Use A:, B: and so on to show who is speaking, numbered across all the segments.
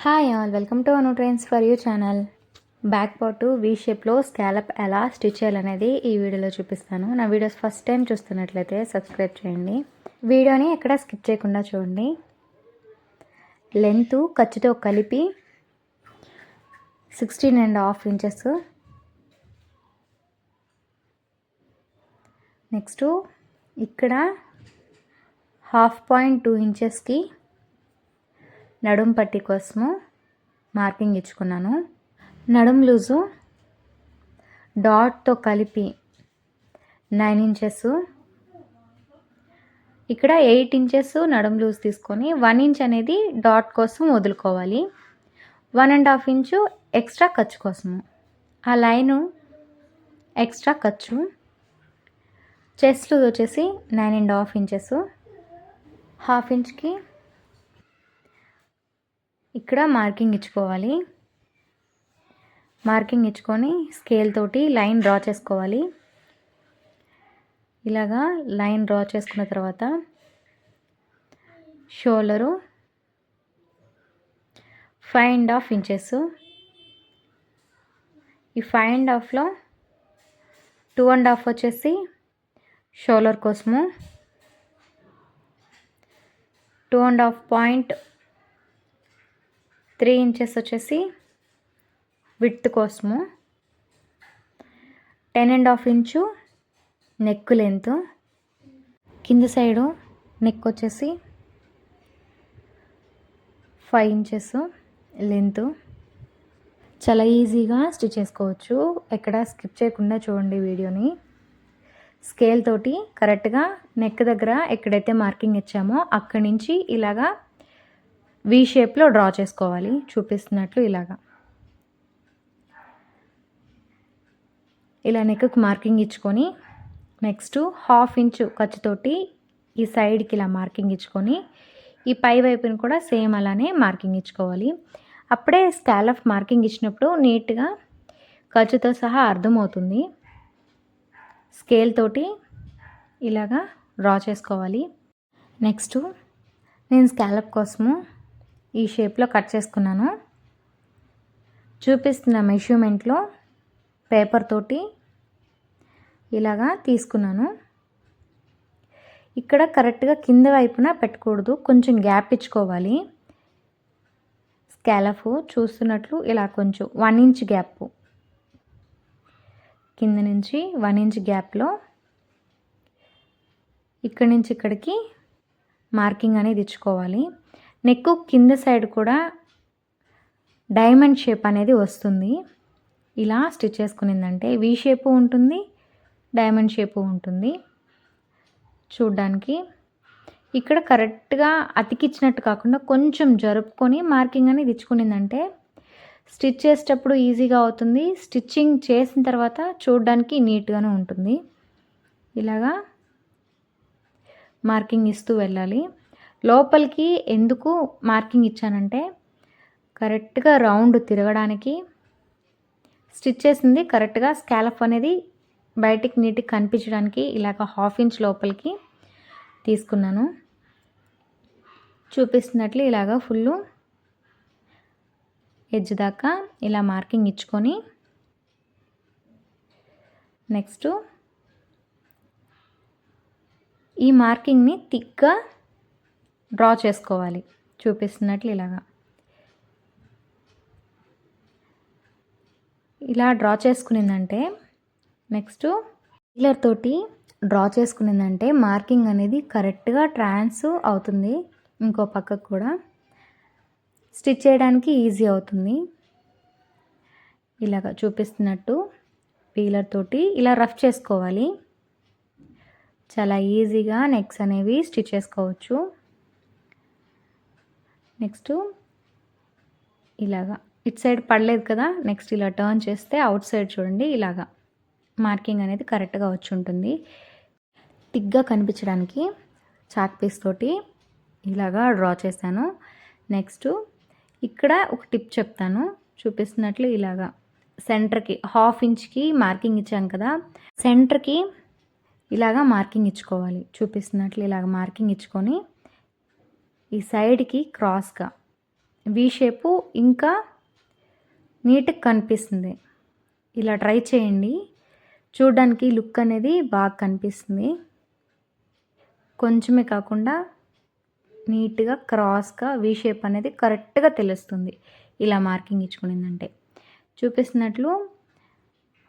A: Hi all, welcome to Anu trains for you channel. Back part we షేప్లో scallop ఎలా stitch చేయాలనేది ఈ వీడియోలో చూపిస్తాను. నా వీడియోస్ ఫస్ట్ టైం చూస్తున్నట్లయితే సబ్స్క్రైబ్ చేయండి. వీడియోని ఎక్కడ స్కిప్ చేయకుండా చూడండి. లెంత్ ఖర్చుతో కలిపి 16.5 ఇంచెస్. నెక్స్ట్ ఇక్కడ 1/2 ఇంచెస్కి నడుం పట్టి కోసము మార్కింగ్ ఇచ్చుకున్నాను. నడుం లూజు డాట్తో కలిపి 9 ఇంచెస్. ఇక్కడ 8 ఇంచెస్ నడుం లూజ్ తీసుకొని 1 ఇంచ్ అనేది డాట్ కోసం వదులుకోవాలి. 1.5 ఇంచు ఎక్స్ట్రా ఖర్చు కోసము. ఆ లైను ఎక్స్ట్రా ఖర్చు. చెస్ట్ లూజ్ వచ్చేసి 9.5 ఇంచెస్. 1/2 ఇంచ్కి ఇక్కడ మార్కింగ్ ఇచ్చుకోవాలి. మార్కింగ్ ఇచ్చుకొని స్కేల్ తోటి లైన్ డ్రా చేసుకోవాలి. ఇలాగా లైన్ డ్రా చేసుకున్న తర్వాత షోల్డరు 5.5 ఇంచెస్. ఈ 5.5లో 2.5 వచ్చేసి షోల్డర్ కోసము, 2.5.3 ఇంచెస్ వచ్చేసి విడ్త్ కోసము, 10.5 ఇంచు నెక్ లెంత్. కింద సైడు నెక్ వచ్చేసి 5 ఇంచెస్ లెంత్. చాలా ఈజీగా స్టిచ్ చేసుకోవచ్చు. ఎక్కడ స్కిప్ చేయకుండా చూడండి వీడియోని. స్కేల్ తోటి కరెక్ట్గా నెక్ దగ్గర ఎక్కడైతే మార్కింగ్ ఇచ్చామో అక్కడి నుంచి ఇలాగా వీ షేప్లో డ్రా చేసుకోవాలి. చూపిస్తున్నట్లు ఇలాగా ఇలా నెక్కి మార్కింగ్ ఇచ్చుకొని నెక్స్ట్ 1/2 ఇంచు ఖర్చుతోటి ఈ సైడ్కి ఇలా మార్కింగ్ ఇచ్చుకొని ఈ పై వైపుని కూడా సేమ్ అలానే మార్కింగ్ ఇచ్చుకోవాలి. అప్పుడే స్కాలప్ మార్కింగ్ ఇచ్చినప్పుడు నీట్గా ఖర్చుతో సహా అర్థమవుతుంది. స్కేల్ తోటి ఇలాగా డ్రా చేసుకోవాలి. నెక్స్ట్ నేను స్కాలప్ కోసము ఈ షేప్లో కట్ చేసుకున్నాను. చూపిస్తున్న మెజర్మెంట్లో పేపర్ తోటి ఇలాగా తీసుకున్నాను. ఇక్కడ కరెక్ట్గా కింద వైపున పెట్టకూడదు, కొంచెం గ్యాప్ ఇచ్చుకోవాలి. స్కాలప్ చూస్తున్నట్లు ఇలా కొంచెం 1 ఇంచ్ గ్యాప్, కింద నుంచి 1 ఇంచ్ గ్యాప్లో ఇక్కడి నుంచి ఇక్కడికి మార్కింగ్ అనేది ఇచ్చుకోవాలి. నెక్ కింద సైడ్ కూడా డైమండ్ షేప్ అనేది వస్తుంది. ఇలా స్టిచ్ చేసుకునిందంటే వీ షేపు ఉంటుంది, డైమండ్ షేపు ఉంటుంది చూడ్డానికి. ఇక్కడ కరెక్ట్గా అతికిచ్చినట్టు కాకుండా కొంచెం జరుపుకొని మార్కింగ్ అనేది ఇచ్చుకునిందంటే స్టిచ్ చేసేటప్పుడు ఈజీగా అవుతుంది. స్టిచ్చింగ్ చేసిన తర్వాత చూడడానికి నీట్గానే ఉంటుంది. ఇలాగా మార్కింగ్ ఇస్తూ వెళ్ళాలి. లోపలికి ఎందుకు మార్కింగ్ ఇచ్చానంటే కరెక్ట్గా రౌండ్ తిరగడానికి, స్టిచ్ చేసింది కరెక్ట్గా స్కాలప్ అనేది బయటికి నీట్గా కనిపించడానికి ఇలాగ 1/2 ఇంచ్ లోపలికి తీసుకున్నాను. చూపిస్తున్నట్లు ఇలాగా ఫుల్ ఎడ్జ్ దాకా ఇలా మార్కింగ్ ఇచ్చుకొని నెక్స్ట్ ఈ మార్కింగ్ని థిక్గా డ్రా చేసుకోవాలి. చూపిస్తున్నట్లు ఇలాగా ఇలా డ్రా చేసుకునిందంటే నెక్స్ట్ ఫీలర్ తోటి డ్రా చేసుకునిందంటే మార్కింగ్ అనేది కరెక్ట్గా ట్రాన్స్ అవుతుంది. ఇంకో పక్కకు కూడా స్టిచ్ చేయడానికి ఈజీ అవుతుంది. ఇలాగ చూపిస్తున్నట్టు ఫీలర్ తోటి ఇలా రఫ్ చేసుకోవాలి. చాలా ఈజీగా నెక్స్ అనేవి స్టిచ్ చేసుకోవచ్చు. నెక్స్ట్ ఇలాగా ఇట్ సైడ్ పడలేదు కదా, నెక్స్ట్ ఇలా టర్న్ చేస్తే అవుట్ సైడ్ చూడండి ఇలాగా మార్కింగ్ అనేది కరెక్ట్గా వచ్చి ఉంటుంది. థిక్గా కనిపించడానికి చాక్ పీస్ తోటి ఇలాగా డ్రా చేశాను. నెక్స్ట్ ఇక్కడ ఒక టిప్ చెప్తాను. చూపిస్తున్నట్లు ఇలాగా సెంటర్కి 1/2 ఇంచ్కి మార్కింగ్ ఇచ్చాం కదా, సెంటర్కి ఇలాగా మార్కింగ్ ఇచ్చుకోవాలి. చూపిస్తున్నట్లు ఇలాగ మార్కింగ్ ఇచ్చుకొని ఈ సైడ్కి క్రాస్గా వీ షేపు ఇంకా నీట్గా కనిపిస్తుంది. ఇలా ట్రై చేయండి, చూడడానికి లుక్ అనేది బాగా కనిపిస్తుంది. కొంచెమే కాకుండా నీట్గా క్రాస్గా వీ షేప్ అనేది కరెక్ట్గా తెలుస్తుంది ఇలా మార్కింగ్ ఇచ్చుకునిందంటే. చూపిస్తున్నట్లు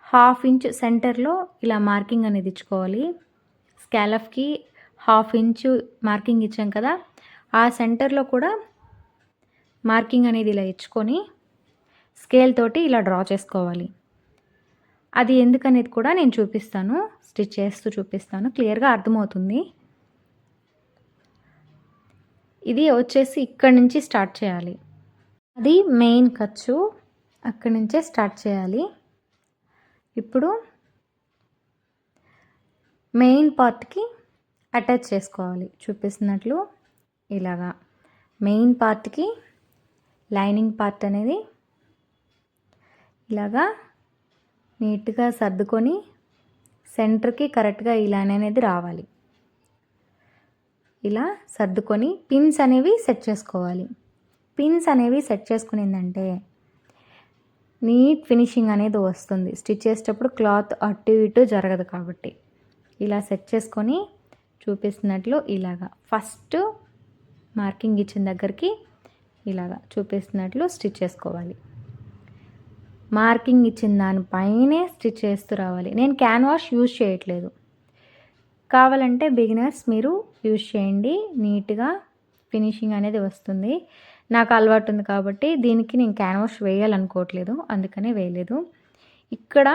A: 1/2 ఇంచ్ సెంటర్లో ఇలా మార్కింగ్ అనేది ఇచ్చుకోవాలి. స్కాలఫ్కి 1/2 ఇంచు మార్కింగ్ ఇచ్చాం కదా, ఆ సెంటర్లో కూడా మార్కింగ్ అనేది ఇలా ఇచ్చుకొని స్కేల్ తోటి ఇలా డ్రా చేసుకోవాలి. అది ఎందుకనేది కూడా నేను చూపిస్తాను, స్టిచ్ చేస్తూ చూపిస్తాను, క్లియర్గా అర్థమవుతుంది. ఇది వచ్చేసి ఇక్కడి నుంచి స్టార్ట్ చేయాలి. అది మెయిన్ ఖర్చు, అక్కడి నుంచే స్టార్ట్ చేయాలి. ఇప్పుడు మెయిన్ పార్ట్కి అటాచ్ చేసుకోవాలి. చూపిస్తున్నట్లు ఇలాగా మెయిన్ పార్ట్కి లైనింగ్ పార్ట్ అనేది ఇలాగా నీట్గా సర్దుకొని సెంటర్కి కరెక్ట్గా ఈ లైన్ అనేది రావాలి. ఇలా సర్దుకొని పిన్స్ అనేవి సెట్ చేసుకోవాలి. పిన్స్ అనేవి సెట్ చేసుకునిందంటే నీట్ ఫినిషింగ్ అనేది వస్తుంది. స్టిచ్ చేసేటప్పుడు క్లాత్ అటు ఇటు జరగదు కాబట్టి. ఇలా సెట్ చేసుకొని చూపిస్తున్నట్లు ఇలాగా ఫస్ట్ మార్కింగ్ ఇచ్చిన దగ్గరికి ఇలాగా చూపిస్తున్నట్లు స్టిచ్ చేసుకోవాలి. మార్కింగ్ ఇచ్చిన దానిపైనే స్టిచ్ చేస్తూ రావాలి. నేను క్యాన్వాష్ యూజ్ చేయట్లేదు, కావాలంటే బిగినర్స్ మీరు యూజ్ చేయండి, నీట్గా ఫినిషింగ్ అనేది వస్తుంది. నాకు అలవాటు ఉంది కాబట్టి దీనికి నేను క్యాన్వాష్ వేయాలనుకోవట్లేదు, అందుకనే వేయలేదు. ఇక్కడ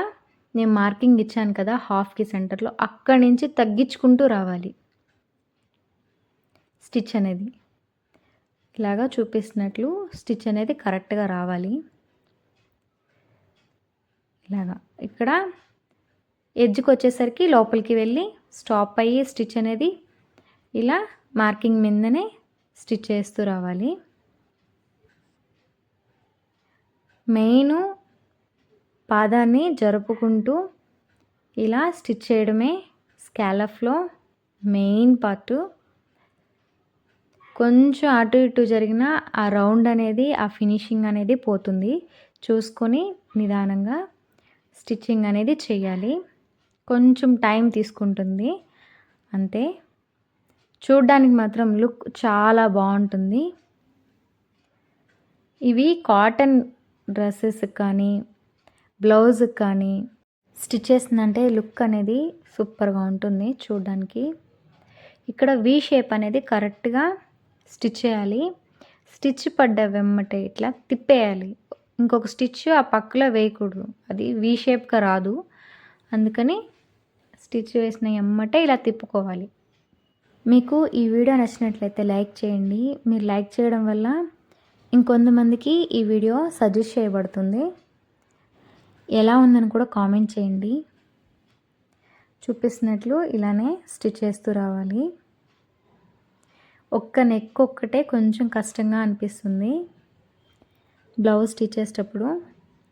A: నేను మార్కింగ్ ఇచ్చాను కదా 1/2కి సెంటర్లో, అక్కడి నుంచి తగ్గించుకుంటూ రావాలి స్టిచ్ అనేది. ఇలాగా చూపిస్తున్నట్లు స్టిచ్ అనేది కరెక్ట్గా రావాలి. ఇలాగా ఇక్కడ ఎడ్జ్కి వచ్చేసరికి లోపలికి వెళ్ళి స్టాప్ అయ్యి స్టిచ్ అనేది ఇలా మార్కింగ్ మీదనే స్టిచ్ చేస్తూ రావాలి. మెయిన్ పాదాన్ని జరుపుకుంటూ ఇలా స్టిచ్ చేయడమే స్కాలఫ్లో మెయిన్ పార్ట్. కొంచెం అటు ఇటు జరిగిన ఆ రౌండ్ అనేది, ఆ ఫినిషింగ్ అనేది పోతుంది. చూసుకొని నిదానంగా స్టిచ్చింగ్ అనేది చేయాలి. కొంచెం టైం తీసుకుంటుంది అంతే. చూడ్డానికి మాత్రం లుక్ చాలా బాగుంటుంది. ఇవి కాటన్ డ్రెస్సెస్ కానీ బ్లౌజ్కి కానీ స్టిచ్ చేసిందంటే లుక్ అనేది సూపర్గా ఉంటుంది చూడడానికి. ఇక్కడ వీ షేప్ అనేది కరెక్ట్గా స్టిచ్ చేయాలి. స్టిచ్ పడ్డ వెమ్మటే ఇట్లా తిప్పేయాలి. ఇంకొక స్టిచ్ ఆ పక్కలో వేయకూడదు, అది వీ షేప్గా రాదు. అందుకని స్టిచ్ వేసిన ఎమ్మటే ఇలా తిప్పుకోవాలి. మీకు ఈ వీడియో నచ్చినట్లయితే లైక్ చేయండి. మీరు లైక్ చేయడం వల్ల ఇంకొంతమందికి ఈ వీడియో సజెస్ట్ చేయబడుతుంది. ఎలా ఉందని కూడా కామెంట్ చేయండి. చూపిస్తున్నట్లు ఇలానే స్టిచ్ చేస్తూ రావాలి. ఒక్క నెక్ ఒక్కటే కొంచెం కష్టంగా అనిపిస్తుంది బ్లౌజ్ స్టిచ్ చేసేటప్పుడు.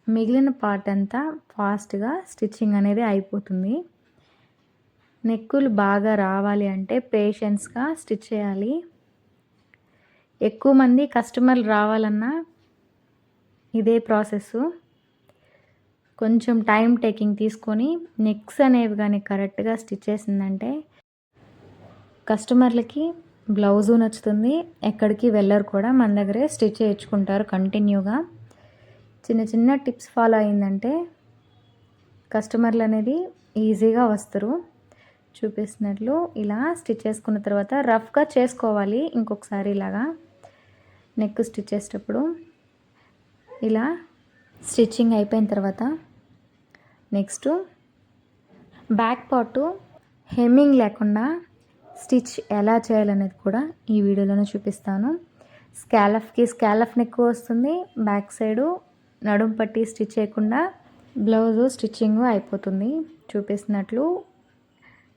A: మిగిలిన పార్ట్ అంతా ఫాస్ట్గా స్టిచ్చింగ్ అనేది అయిపోతుంది. నెక్కులు బాగా రావాలి అంటే పేషెన్స్గా స్టిచ్ చేయాలి. ఎక్కువ మంది కస్టమర్లు రావాలన్నా ఇదే ప్రాసెస్. కొంచెం టైం టేకింగ్ తీసుకొని నెక్స్ అనేవి కానీ కరెక్ట్గా స్టిచ్ చేసిందంటే కస్టమర్లకి బ్లౌజు నచ్చుతుంది, ఎక్కడికి వెళ్ళరు కూడా, మన దగ్గరే స్టిచ్ చేయించుకుంటారు కంటిన్యూగా. చిన్న చిన్న టిప్స్ ఫాలో అయిందంటే కస్టమర్లు అనేది ఈజీగా వస్తారు. చూపిస్తున్నట్లు ఇలా స్టిచ్ చేసుకున్న తర్వాత రఫ్గా చేసుకోవాలి. ఇంకొకసారి ఇలాగా నెక్ స్టిచ్ చేసేటప్పుడు ఇలా స్టిచ్చింగ్ అయిపోయిన తర్వాత నెక్స్ట్ బ్యాక్ పార్టు హెమ్మింగ్ లేకుండా స్టిచ్ ఎలా చేయాలనేది కూడా ఈ వీడియోలోనే చూపిస్తాను. స్కాలఫ్కి స్కాలఫ్ నెక్ వస్తుంది, బ్యాక్ సైడు నడుం పట్టి స్టిచ్ చేయకుండా బ్లౌజు స్టిచ్చింగ్ అయిపోతుంది. చూపిస్తున్నట్లు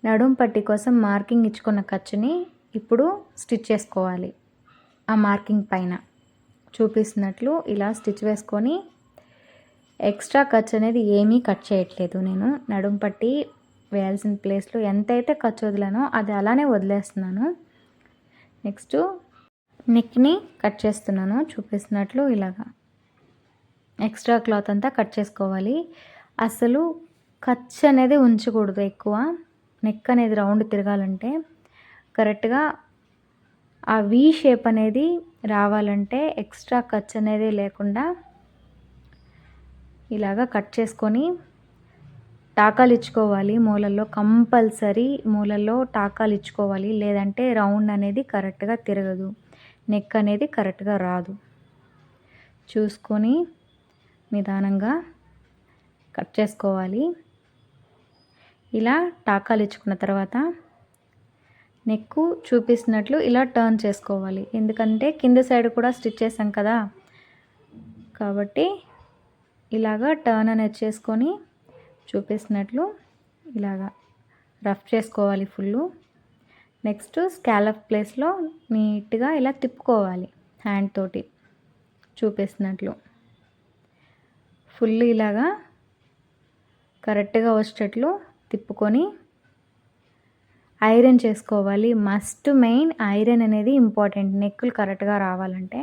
A: నడుం పట్టి కోసం మార్కింగ్ ఇచ్చుకున్న ఖర్చుని ఇప్పుడు స్టిచ్ చేసుకోవాలి. ఆ మార్కింగ్ పైన చూపిస్తున్నట్లు ఇలా స్టిచ్ వేసుకొని ఎక్స్ట్రా ఖర్చు అనేది ఏమీ కట్ చేయట్లేదు. నేను నడుం పట్టి వేయాల్సిన ప్లేస్లో ఎంతైతే ఖర్చు వదిలానో అది అలానే వదిలేస్తున్నాను. నెక్స్ట్ నెక్ని కట్ చేస్తున్నాను చూపిస్తున్నట్లు ఇలాగా. ఎక్స్ట్రా క్లాత్ అంతా కట్ చేసుకోవాలి. అసలు ఖర్చు అనేది ఉంచకూడదు ఎక్కువ. నెక్ అనేది రౌండ్ తిరగాలంటే కరెక్ట్గా ఆ వీ షేప్ అనేది రావాలంటే ఎక్స్ట్రా ఖర్చు అనేది లేకుండా ఇలాగా కట్ చేసుకొని టాకాలు ఇచ్చుకోవాలి. మూలల్లో కంపల్సరీ మూలల్లో టాకాలు ఇచ్చుకోవాలి. లేదంటే రౌండ్ అనేది కరెక్ట్గా తిరగదు, నెక్ అనేది కరెక్ట్గా రాదు. చూసుకొని నిదానంగా కట్ చేసుకోవాలి. ఇలా టాకాలు ఇచ్చుకున్న తర్వాత నెక్కు చూపిస్తున్నట్లు ఇలా టర్న్ చేసుకోవాలి. ఎందుకంటే కింద సైడ్ కూడా స్టిచ్ చేసాం కదా, కాబట్టి ఇలాగా టర్న్ అనేది చేసుకొని చూపిస్తున్నట్లు ఇలాగా రఫ్ చేసుకోవాలి ఫుల్లు. నెక్స్ట్ స్కాలప్ ప్లేస్లో నీట్గా ఇలా తిప్పుకోవాలి హ్యాండ్ తోటి చూపిస్తున్నట్లు. ఫుల్ ఇలాగా కరెక్ట్గా వచ్చేటట్లు తిప్పుకొని ఐరన్ చేసుకోవాలి. మస్ట్ మెయిన్ ఐరన్ అనేది ఇంపార్టెంట్. నెక్కులు కరెక్ట్గా రావాలంటే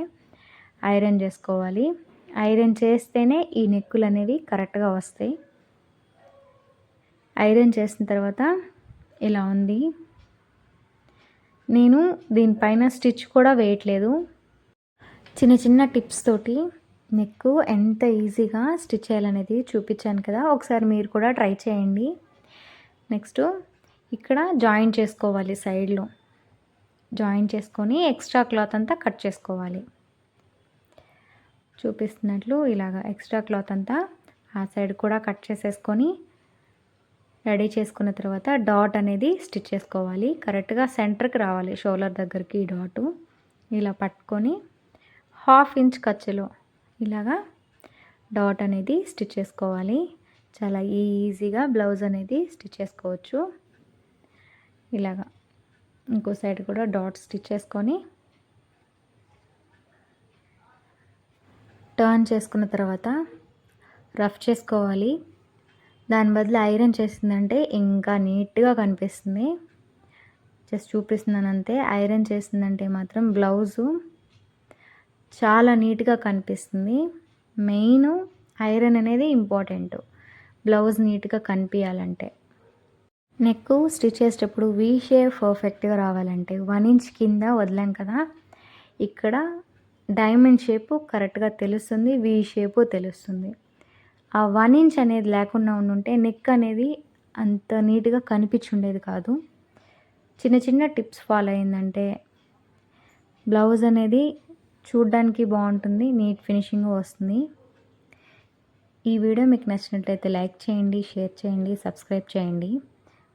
A: ఐరన్ చేసుకోవాలి. ఐరన్ చేస్తేనే ఈ నెక్కులు అనేవి కరెక్ట్గా వస్తాయి. ఐరన్ చేసిన తర్వాత ఇలా ఉంది. నేను దీనిపైన స్టిచ్ కూడా వేయట్లేదు. చిన్న చిన్న టిప్స్ తోటి నెక్ ఎంత ఈజీగా స్టిచ్ చేయాలనేది చూపించాను కదా, ఒకసారి మీరు కూడా ట్రై చేయండి. నెక్స్ట్ ఇక్కడ జాయిన్ చేసుకోవాలి. సైడ్లో జాయిన్ చేసుకొని ఎక్స్ట్రా క్లాత్ అంతా కట్ చేసుకోవాలి. చూపిస్తున్నట్లు ఇలాగా ఎక్స్ట్రా క్లాత్ అంతా ఆ సైడ్ కూడా కట్ చేసేసుకొని రెడీ చేసుకున్న తర్వాత డాట్ అనేది స్టిచ్ చేసుకోవాలి. కరెక్ట్గా సెంటర్కి రావాలి, షోల్డర్ దగ్గరికి ఈ డాటు. ఇలా పట్టుకొని 1/2 ఇంచ్ ఖర్చులో ఇలాగా డాట్ అనేది స్టిచ్ చేసుకోవాలి. చాలా ఈజీగా బ్లౌజ్ అనేది స్టిచ్ చేసుకోవచ్చు. ఇలాగా ఇంకో సైడ్ కూడా డాట్ స్టిచ్ చేసుకొని టర్న్ చేసుకున్న తర్వాత రఫ్ చేసుకోవాలి. దాని బదులు ఐరన్ చేసిందంటే ఇంకా నీట్గా కనిపిస్తుంది. జస్ట్ చూపిస్తున్నాను అంతే. ఐరన్ చేసిందంటే మాత్రం బ్లౌజు చాలా నీట్గా కనిపిస్తుంది. మెయిన్ ఐరన్ అనేది ఇంపార్టెంట్ బ్లౌజ్ నీట్గా కనిపించాలంటే. నెక్ స్టిచ్ చేసేటప్పుడు వీ షేప్ పర్ఫెక్ట్గా రావాలంటే 1 ఇంచ్ కింద వదిలాం కదా, ఇక్కడ డైమండ్ షేపు కరెక్ట్గా తెలుస్తుంది, వీ షేపు తెలుస్తుంది. ఆ 1 ఇంచ్ అనేది లేకుండా ఉండుంటే నెక్ అనేది అంత నీట్గా కనిపించుండేది కాదు. చిన్న చిన్న టిప్స్ ఫాలో అయిందంటే బ్లౌజ్ అనేది చూడ్డానికి బాగుంటుంది, నీట్ ఫినిషింగ్ వస్తుంది. ఈ వీడియో మీకు నచ్చినట్లయితే లైక్ చేయండి, షేర్ చేయండి, సబ్స్క్రైబ్ చేయండి.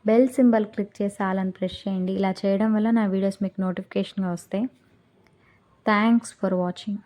A: బెల్ సింబల్ క్లిక్ చేసి ఆల్ అని ప్రెస్ చేయండి. ఇలా చేయడం వల్ల నా వీడియోస్ మీకు నోటిఫికేషన్గా వస్తాయి. Thanks for watching.